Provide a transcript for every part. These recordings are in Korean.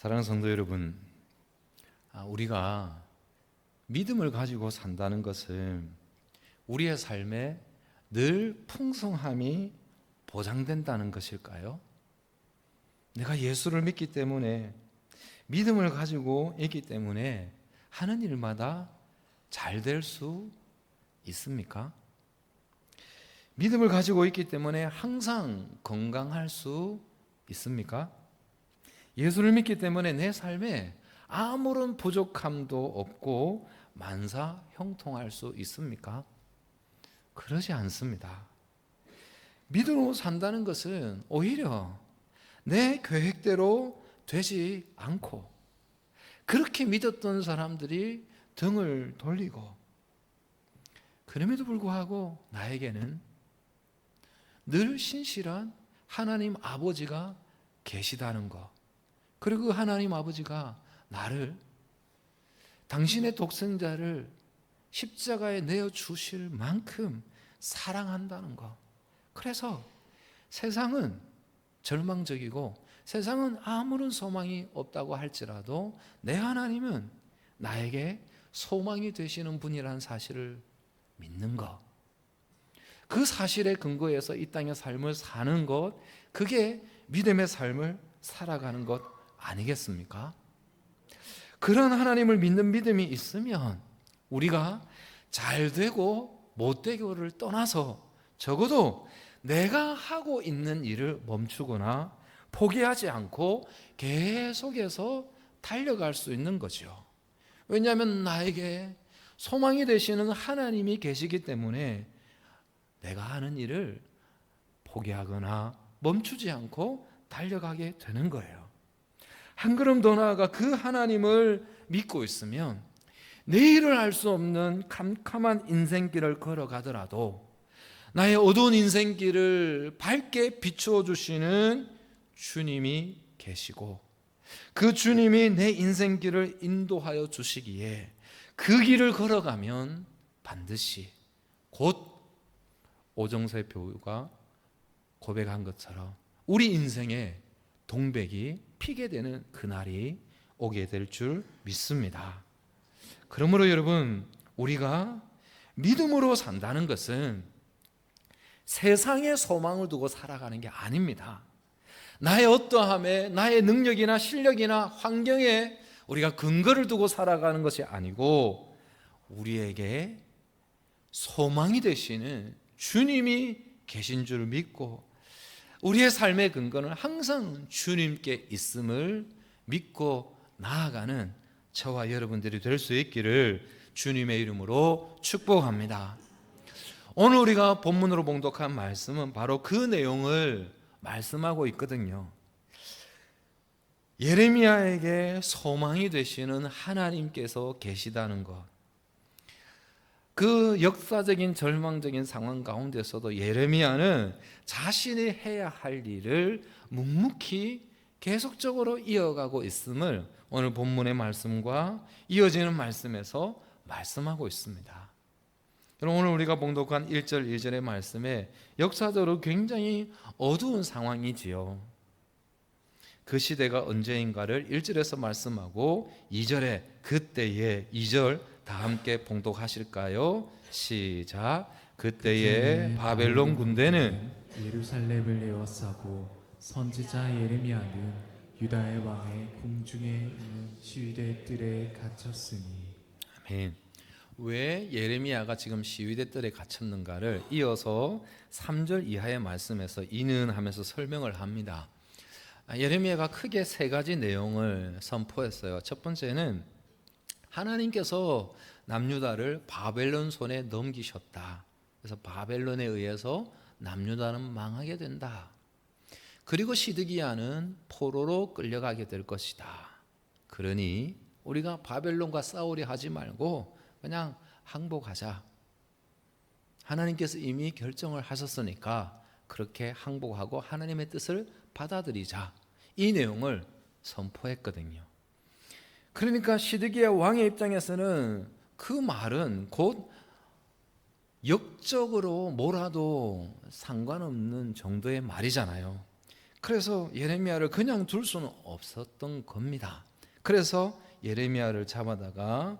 사랑하는 성도 여러분, 우리가 믿음을 가지고 산다는 것은 우리의 삶에 늘 풍성함이 보장된다는 것일까요? 내가 예수를 믿기 때문에, 믿음을 가지고 있기 때문에 하는 일마다 잘 될 수 있습니까? 믿음을 가지고 있기 때문에 항상 건강할 수 있습니까? 예수를 믿기 때문에 내 삶에 아무런 부족함도 없고 만사 형통할 수 있습니까? 그러지 않습니다. 믿음으로 산다는 것은 오히려 내 계획대로 되지 않고, 그렇게 믿었던 사람들이 등을 돌리고, 그럼에도 불구하고 나에게는 늘 신실한 하나님 아버지가 계시다는 것, 그리고 그 하나님 아버지가 나를, 당신의 독생자를 십자가에 내어주실 만큼 사랑한다는 것. 그래서 세상은 절망적이고 세상은 아무런 소망이 없다고 할지라도 내 하나님은 나에게 소망이 되시는 분이라는 사실을 믿는 것, 그 사실에 근거해서 이 땅의 삶을 사는 것, 그게 믿음의 삶을 살아가는 것 아니겠습니까? 그런 하나님을 믿는 믿음이 있으면 우리가 잘 되고 못 되고를 떠나서 적어도 내가 하고 있는 일을 멈추거나 포기하지 않고 계속해서 달려갈 수 있는 거죠. 왜냐하면 나에게 소망이 되시는 하나님이 계시기 때문에 내가 하는 일을 포기하거나 멈추지 않고 달려가게 되는 거예요. 한 걸음 더 나아가 그 하나님을 믿고 있으면 내일을 알 수 없는 캄캄한 인생길을 걸어가더라도 나의 어두운 인생길을 밝게 비추어 주시는 주님이 계시고, 그 주님이 내 인생길을 인도하여 주시기에 그 길을 걸어가면 반드시 곧 오정세 교우가 고백한 것처럼 우리 인생의 동백이 피게 되는 그날이 오게 될 줄 믿습니다. 그러므로 여러분, 우리가 믿음으로 산다는 것은 세상에 소망을 두고 살아가는 게 아닙니다. 나의 어떠함에, 나의 능력이나 실력이나 환경에 우리가 근거를 두고 살아가는 것이 아니고, 우리에게 소망이 되시는 주님이 계신 줄 믿고, 우리의 삶의 근거는 항상 주님께 있음을 믿고 나아가는 저와 여러분들이 될 수 있기를 주님의 이름으로 축복합니다. 오늘 우리가 본문으로 봉독한 말씀은 바로 그 내용을 말씀하고 있거든요. 예레미야에게 소망이 되시는 하나님께서 계시다는 것, 그 역사적인 절망적인 상황 가운데서도 예레미야는 자신이 해야 할 일을 묵묵히 계속적으로 이어가고 있음을 오늘 본문의 말씀과 이어지는 말씀에서 말씀하고 있습니다. 여러분, 오늘 우리가 봉독한 1절 2절의 말씀에 역사적으로 굉장히 어두운 상황이지요. 그 시대가 언제인가를 1절에서 말씀하고 2절에 그때에, 2절 다 함께 봉독하실까요? 시작. 그때에 바벨론 군대는 예루살렘을 에워싸고 선지자 예레미야는 유다의 왕의 궁중에 있는 시위대 뜰에 갇혔으니. 아멘. 왜 예레미야가 지금 시위대 뜰에 갇혔는가를 이어서 3절 이하의 말씀에서 이는 하면서 설명을 합니다. 예레미야가 크게 세 가지 내용을 선포했어요. 첫 번째는 하나님께서 남유다를 바벨론 손에 넘기셨다. 그래서 바벨론에 의해서 남유다는 망하게 된다. 그리고 시드기야는 포로로 끌려가게 될 것이다. 그러니 우리가 바벨론과 싸우려 하지 말고 그냥 항복하자. 하나님께서 이미 결정을 하셨으니까 그렇게 항복하고 하나님의 뜻을 받아들이자. 이 내용을 선포했거든요. 그러니까 시드기야 왕의 입장에서는 그 말은 곧 역적으로 몰아도 상관없는 정도의 말이잖아요. 그래서 예레미야를 그냥 둘 수는 없었던 겁니다. 그래서 예레미야를 잡아다가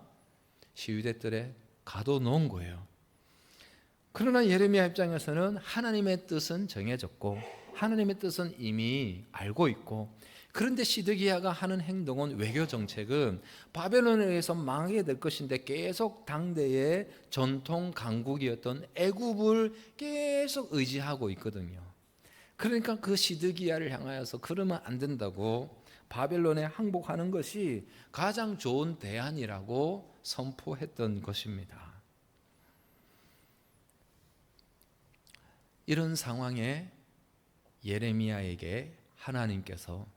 시위대 뜰에 가둬놓은 거예요. 그러나 예레미야 입장에서는 하나님의 뜻은 정해졌고 하나님의 뜻은 이미 알고 있고, 그런데 시드기야가 하는 행동은, 외교 정책은 바벨론에 의해서 망하게 될 것인데 계속 당대의 전통 강국이었던 애굽을 계속 의지하고 있거든요. 그러니까 그 시드기야를 향하여서 그러면 안 된다고 바벨론에 항복하는 것이 가장 좋은 대안이라고 선포했던 것입니다. 이런 상황에 예레미야에게 하나님께서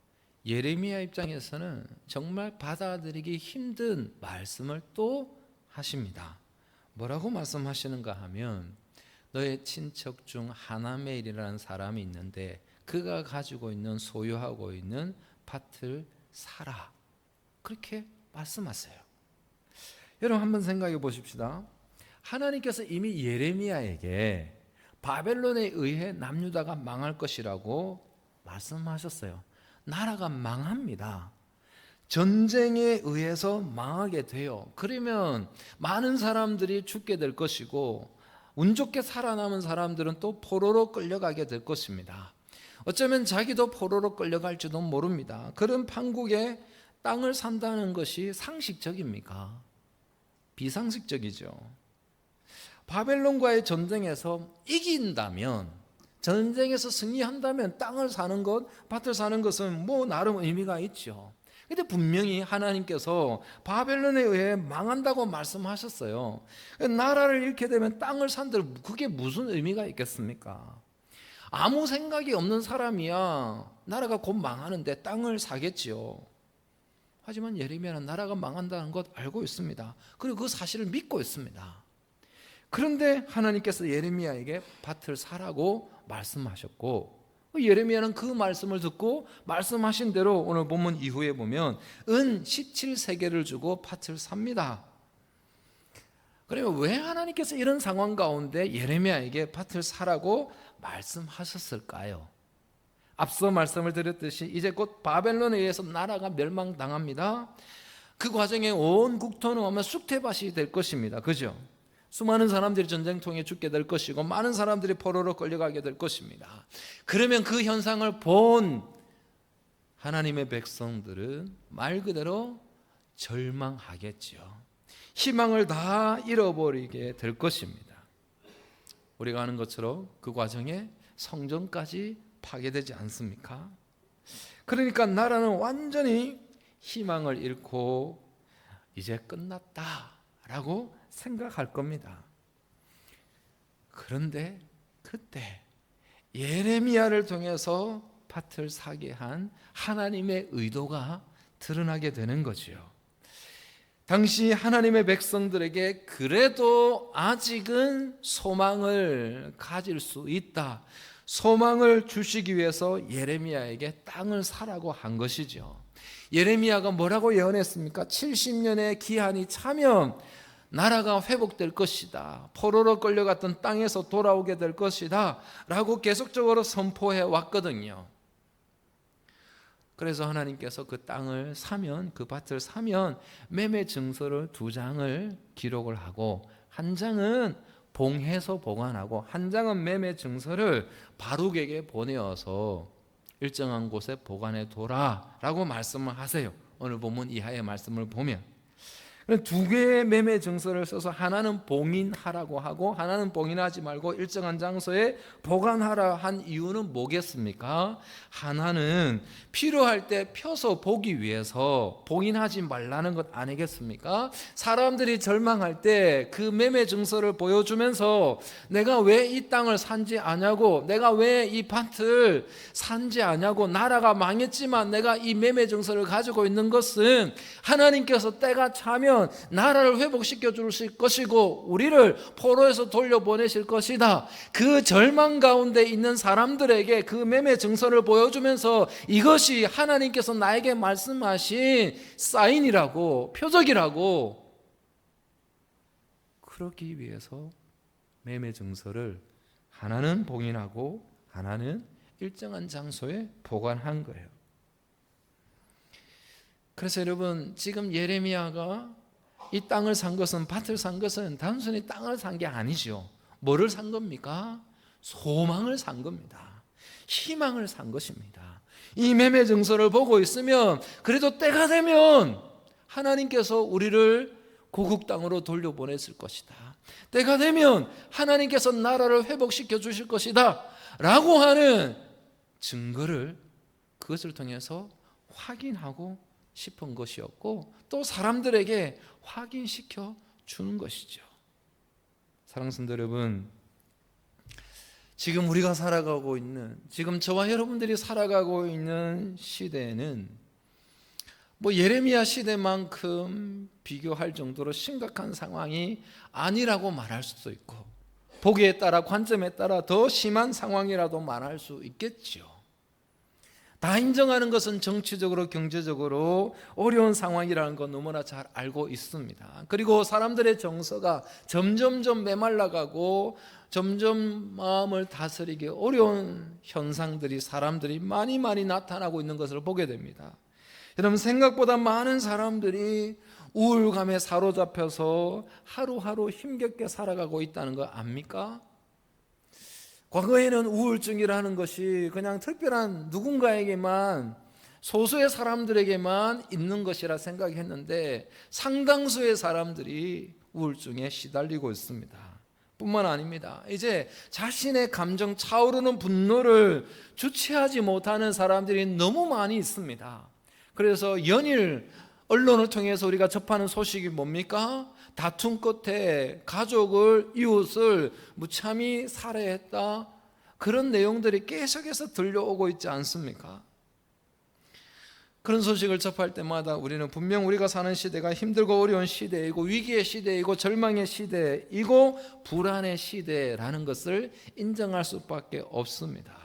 예레미야 입장에서는 정말 받아들이기 힘든 말씀을 또 하십니다. 뭐라고 말씀하시는가 하면, 너의 친척 중 하나멜이라는 사람이 있는데 그가 가지고 있는, 소유하고 있는 밭을 사라, 그렇게 말씀하세요. 여러분 한번 생각해 보십시다. 하나님께서 이미 예레미야에게 바벨론에 의해 남유다가 망할 것이라고 말씀하셨어요. 나라가 망합니다. 전쟁에 의해서 망하게 돼요. 그러면 많은 사람들이 죽게 될 것이고, 운 좋게 살아남은 사람들은 또 포로로 끌려가게 될 것입니다. 어쩌면 자기도 포로로 끌려갈지도 모릅니다. 그런 판국에 땅을 산다는 것이 상식적입니까? 비상식적이죠. 바벨론과의 전쟁에서 이긴다면, 전쟁에서 승리한다면 땅을 사는 것, 밭을 사는 것은 뭐 나름 의미가 있죠. 근데 분명히 하나님께서 바벨론에 의해 망한다고 말씀하셨어요. 나라를 잃게 되면 땅을 산들, 그게 무슨 의미가 있겠습니까? 아무 생각이 없는 사람이야 나라가 곧 망하는데 땅을 사겠지요. 하지만 예레미야는 나라가 망한다는 것 알고 있습니다. 그리고 그 사실을 믿고 있습니다. 그런데 하나님께서 예레미야에게 밭을 사라고 말씀하셨고, 예레미야는 그 말씀을 듣고 말씀하신 대로 오늘 본문 이후에 보면 은 17세겔을 주고 밭을 삽니다. 그러면 왜 하나님께서 이런 상황 가운데 예레미야에게 밭을 사라고 말씀하셨을까요? 앞서 말씀을 드렸듯이 이제 곧 바벨론에 의해서 나라가 멸망당합니다. 그 과정에 온 국토는 아마 쑥대밭이 될 것입니다. 그죠? 수많은 사람들이 전쟁통에 죽게 될 것이고 많은 사람들이 포로로 끌려가게 될 것입니다. 그러면 그 현상을 본 하나님의 백성들은 말 그대로 절망하겠지요. 희망을 다 잃어버리게 될 것입니다. 우리가 아는 것처럼 그 과정에 성전까지 파괴되지 않습니까? 그러니까 나라는 완전히 희망을 잃고 이제 끝났다라고 생각할 겁니다. 그런데 그때 예레미야를 통해서 밭을 사게 한 하나님의 의도가 드러나게 되는 거지요. 당시 하나님의 백성들에게 그래도 아직은 소망을 가질 수 있다, 소망을 주시기 위해서 예레미야에게 땅을 사라고 한 것이죠. 예레미야가 뭐라고 예언했습니까? 70년의 기한이 차면 나라가 회복될 것이다, 포로로 끌려갔던 땅에서 돌아오게 될 것이다 라고 계속적으로 선포해 왔거든요. 그래서 하나님께서 그 땅을 사면, 그 밭을 사면 매매 증서를 2장을 기록을 하고, 한 장은 봉해서 보관하고 한 장은 매매 증서를 바룩에게 보내어서 일정한 곳에 보관해 둬라 라고 말씀을 하세요. 오늘 본문 이하의 말씀을 보면 2개의 매매 증서를 써서 하나는 봉인하라고 하고 하나는 봉인하지 말고 일정한 장소에 보관하라 한 이유는 뭐겠습니까? 하나는 필요할 때 펴서 보기 위해서 봉인하지 말라는 것 아니겠습니까? 사람들이 절망할 때 그 매매 증서를 보여주면서 내가 왜 이 땅을 산지 아냐고, 내가 왜 이 밭을 산지 아냐고, 나라가 망했지만 내가 이 매매 증서를 가지고 있는 것은 하나님께서 때가 차면 나라를 회복시켜 주실 것이고 우리를 포로에서 돌려보내실 것이다. 그 절망 가운데 있는 사람들에게 그 매매 증서를 보여주면서 이것이 하나님께서 나에게 말씀하신 사인이라고, 표적이라고, 그러기 위해서 매매 증서를 하나는 봉인하고 하나는 일정한 장소에 보관한 거예요. 그래서 여러분, 지금 예레미야가 이 땅을 산 것은, 밭을 산 것은 단순히 땅을 산 게 아니죠. 뭐를 산 겁니까? 소망을 산 겁니다. 희망을 산 것입니다. 이 매매 증서를 보고 있으면 그래도 때가 되면 하나님께서 우리를 고국 땅으로 돌려보냈을 것이다. 때가 되면 하나님께서 나라를 회복시켜 주실 것이다 라고 하는 증거를 그것을 통해서 확인하고 싶은 것이었고, 또 사람들에게 확인시켜 주는 것이죠. 사랑하는 성도 여러분, 지금 우리가 살아가고 있는, 지금 저와 여러분들이 살아가고 있는 시대는 뭐 예레미야 시대만큼 비교할 정도로 심각한 상황이 아니라고 말할 수도 있고, 보기에 따라, 관점에 따라 더 심한 상황이라도 말할 수 있겠죠. 다 인정하는 것은 정치적으로, 경제적으로 어려운 상황이라는 건 너무나 잘 알고 있습니다. 그리고 사람들의 정서가 점점점 메말라가고 점점 마음을 다스리기 어려운 현상들이, 사람들이 많이 나타나고 있는 것을 보게 됩니다. 여러분, 생각보다 많은 사람들이 우울감에 사로잡혀서 하루하루 힘겹게 살아가고 있다는 거 압니까? 과거에는 우울증이라는 것이 그냥 특별한 누군가에게만, 소수의 사람들에게만 있는 것이라 생각했는데 상당수의 사람들이 우울증에 시달리고 있습니다. 뿐만 아닙니다. 이제 자신의 감정, 차오르는 분노를 주체하지 못하는 사람들이 너무 많이 있습니다. 그래서 연일 언론을 통해서 우리가 접하는 소식이 뭡니까? 다툼 끝에 가족을, 이웃을 무참히 살해했다, 그런 내용들이 계속해서 들려오고 있지 않습니까? 그런 소식을 접할 때마다 우리는 분명 우리가 사는 시대가 힘들고 어려운 시대이고, 위기의 시대이고, 절망의 시대이고, 불안의 시대라는 것을 인정할 수밖에 없습니다.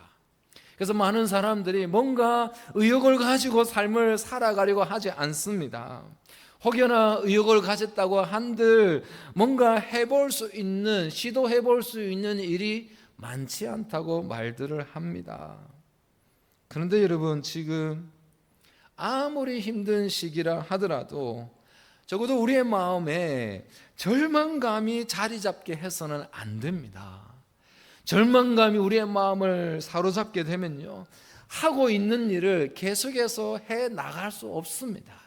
그래서 많은 사람들이 뭔가 의욕을 가지고 삶을 살아가려고 하지 않습니다. 혹여나 의욕을 가졌다고 한들 뭔가 해볼 수 있는, 시도해볼 수 있는 일이 많지 않다고 말들을 합니다. 그런데 여러분, 지금 아무리 힘든 시기라 하더라도 적어도 우리의 마음에 절망감이 자리 잡게 해서는 안 됩니다. 절망감이 우리의 마음을 사로잡게 되면요, 하고 있는 일을 계속해서 해 나갈 수 없습니다.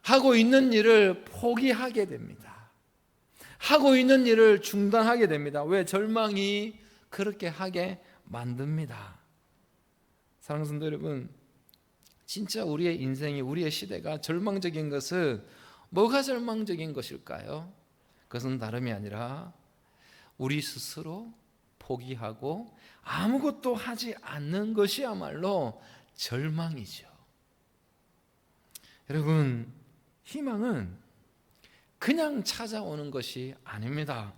하고 있는 일을 포기하게 됩니다. 하고 있는 일을 중단하게 됩니다. 왜? 절망이 그렇게 하게 만듭니다. 사랑하는 성도 여러분, 진짜 우리의 인생이, 우리의 시대가 절망적인 것은 뭐가 절망적인 것일까요? 그것은 다름이 아니라 우리 스스로 포기하고 아무것도 하지 않는 것이야말로 절망이죠. 여러분, 희망은 그냥 찾아오는 것이 아닙니다.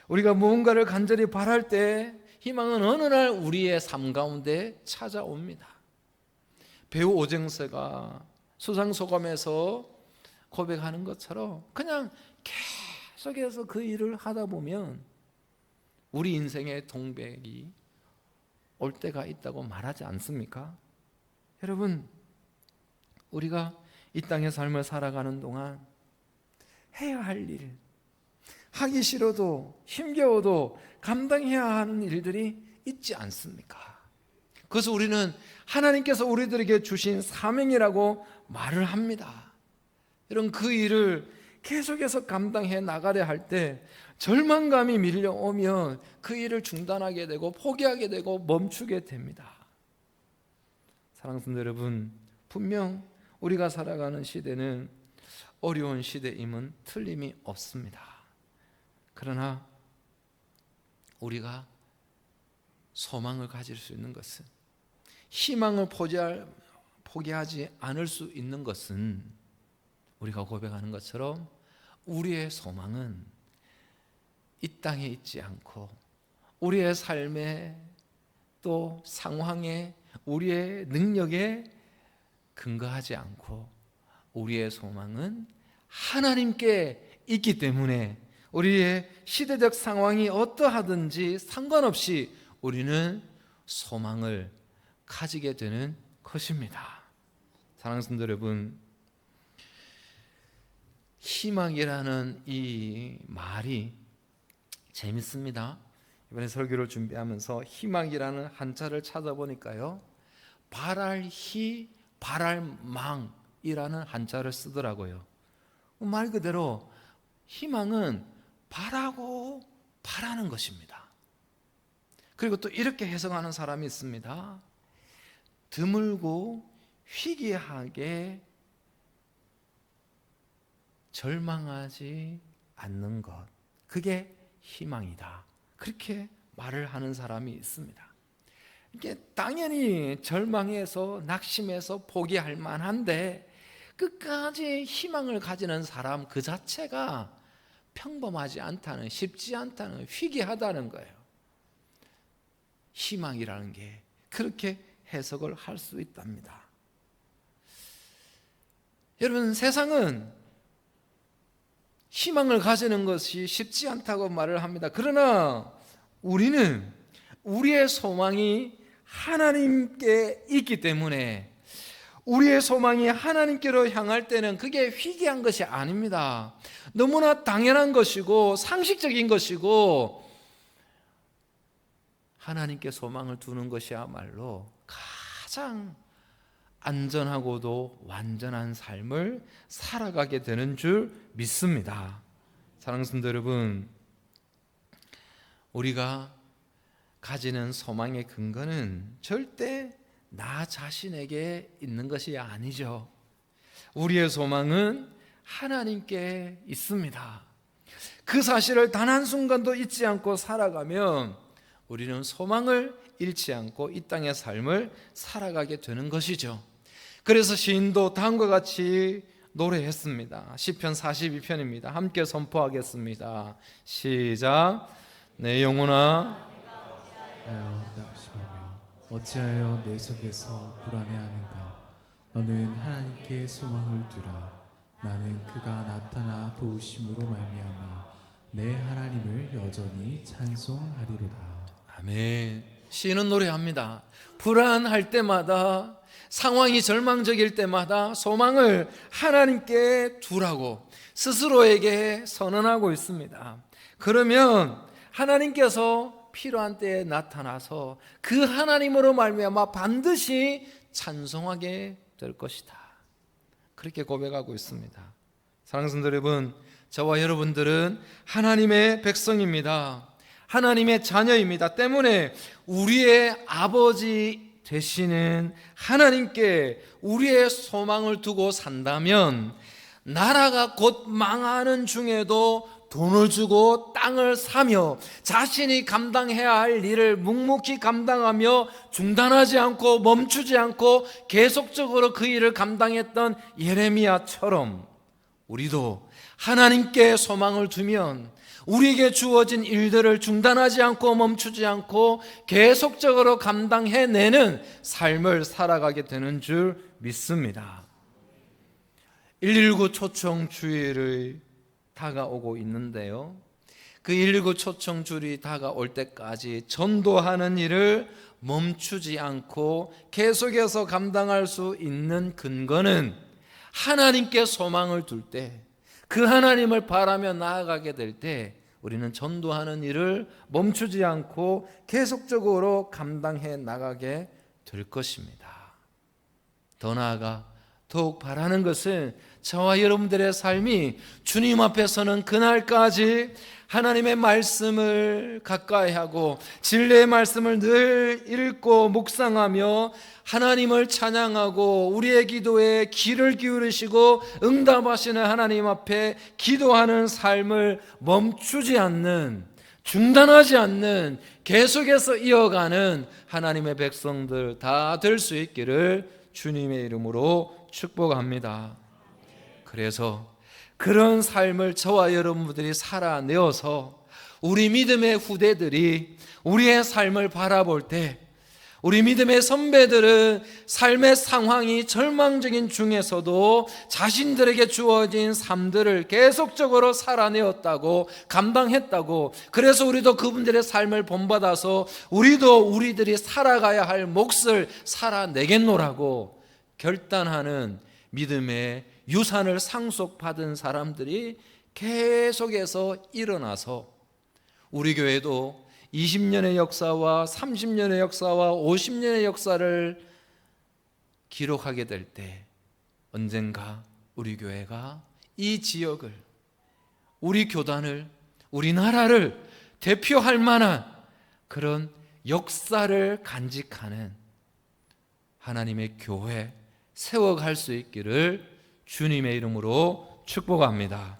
우리가 무언가를 간절히 바랄 때 희망은 어느 날 우리의 삶 가운데 찾아옵니다. 배우 오정세가 수상소감에서 고백하는 것처럼 그냥 계속해서 그 일을 하다 보면 우리 인생의 동백이 올 때가 있다고 말하지 않습니까? 여러분, 우리가 이 땅의 삶을 살아가는 동안 해야 할 일, 하기 싫어도 힘겨워도 감당해야 하는 일들이 있지 않습니까? 그것을 우리는 하나님께서 우리들에게 주신 사명이라고 말을 합니다. 이런 그 일을 계속해서 감당해 나가려 할 때 절망감이 밀려오면 그 일을 중단하게 되고 포기하게 되고 멈추게 됩니다. 사랑하는 성도 여러분, 분명 우리가 살아가는 시대는 어려운 시대임은 틀림이 없습니다. 그러나 우리가 소망을 가질 수 있는 것은, 희망을 포기하지 않을 수 있는 것은, 우리가 고백하는 것처럼 우리의 소망은 이 땅에 있지 않고 우리의 삶에, 또 상황에, 우리의 능력에 근거하지 않고 우리의 소망은 하나님께 있기 때문에 우리의 시대적 상황이 어떠하든지 상관없이 우리는 소망을 가지게 되는 것입니다. 사랑하는 성도 여러분, 희망이라는 이 말이 재밌습니다. 이번에 설교를 준비하면서 희망이라는 한자를 찾아보니까요, 바랄희, 바랄망이라는 한자를 쓰더라고요. 말 그대로 희망은 바라고 바라는 것입니다. 그리고 또 이렇게 해석하는 사람이 있습니다. 드물고 희귀하게 절망하지 않는 것, 그게 희망이다. 그렇게 말을 하는 사람이 있습니다. 이게 당연히 절망해서 낙심해서 포기할 만한데 끝까지 희망을 가지는 사람 그 자체가 평범하지 않다는, 쉽지 않다는, 희귀하다는 거예요. 희망이라는 게 그렇게 해석을 할 수 있답니다. 여러분, 세상은 희망을 가지는 것이 쉽지 않다고 말을 합니다. 그러나 우리는 우리의 소망이 하나님께 있기 때문에 우리의 소망이 하나님께로 향할 때는 그게 희귀한 것이 아닙니다. 너무나 당연한 것이고 상식적인 것이고 하나님께 소망을 두는 것이야말로 가장 안전하고도 완전한 삶을 살아가게 되는 줄 믿습니다. 사랑하는 성도 여러분, 우리가 가지는 소망의 근거는 절대 나 자신에게 있는 것이 아니죠. 우리의 소망은 하나님께 있습니다. 그 사실을 단 한순간도 잊지 않고 살아가면 우리는 소망을 잃지 않고 이 땅의 삶을 살아가게 되는 것이죠. 그래서 시인도 다음과 같이 노래했습니다. 시편 42편입니다. 함께 선포하겠습니다. 시작. 내 영혼아 낙심하며 어찌하여 내 속에서 불안해하는가. 너는 하나님께 소망을 두라. 나는 그가 나타나 도우심으로 말미암아 내 하나님을 여전히 찬송하리로다. 아멘. 시인은 노래합니다. 불안할 때마다, 상황이 절망적일 때마다 소망을 하나님께 두라고 스스로에게 선언하고 있습니다. 그러면 하나님께서 필요한 때에 나타나서 그 하나님으로 말미암아 반드시 찬송하게 될 것이다. 그렇게 고백하고 있습니다. 사랑하는 성도 여러분, 저와 여러분들은 하나님의 백성입니다. 하나님의 자녀입니다. 때문에 우리의 아버지 되시는 하나님께 우리의 소망을 두고 산다면 나라가 곧 망하는 중에도 돈을 주고 땅을 사며 자신이 감당해야 할 일을 묵묵히 감당하며 중단하지 않고 멈추지 않고 계속적으로 그 일을 감당했던 예레미야처럼 우리도 하나님께 소망을 두면 우리에게 주어진 일들을 중단하지 않고 멈추지 않고 계속적으로 감당해내는 삶을 살아가게 되는 줄 믿습니다. 119 초청 주일이 다가오고 있는데요, 그 119 초청 주일이 다가올 때까지 전도하는 일을 멈추지 않고 계속해서 감당할 수 있는 근거는 하나님께 소망을 둘 때, 그 하나님을 바라며 나아가게 될 때 우리는 전도하는 일을 멈추지 않고 계속적으로 감당해 나가게 될 것입니다. 더 나아가 더욱 바라는 것은 저와 여러분들의 삶이 주님 앞에 서는 그날까지 하나님의 말씀을 가까이 하고 진리의 말씀을 늘 읽고 묵상하며 하나님을 찬양하고 우리의 기도에 귀를 기울이시고 응답하시는 하나님 앞에 기도하는 삶을 멈추지 않는, 중단하지 않는, 계속해서 이어가는 하나님의 백성들 다 될 수 있기를 주님의 이름으로 축복합니다. 그래서 그런 삶을 저와 여러분들이 살아내어서 우리 믿음의 후대들이 우리의 삶을 바라볼 때 우리 믿음의 선배들은 삶의 상황이 절망적인 중에서도 자신들에게 주어진 삶들을 계속적으로 살아내었다고, 감당했다고, 그래서 우리도 그분들의 삶을 본받아서 우리도 우리들이 살아가야 할 몫을 살아내겠노라고 결단하는 믿음의 유산을 상속받은 사람들이 계속해서 일어나서 우리 교회도 20년의 역사와 30년의 역사와 50년의 역사를 기록하게 될 때 언젠가 우리 교회가 이 지역을, 우리 교단을, 우리나라를 대표할 만한 그런 역사를 간직하는 하나님의 교회 세워갈 수 있기를 주님의 이름으로 축복합니다.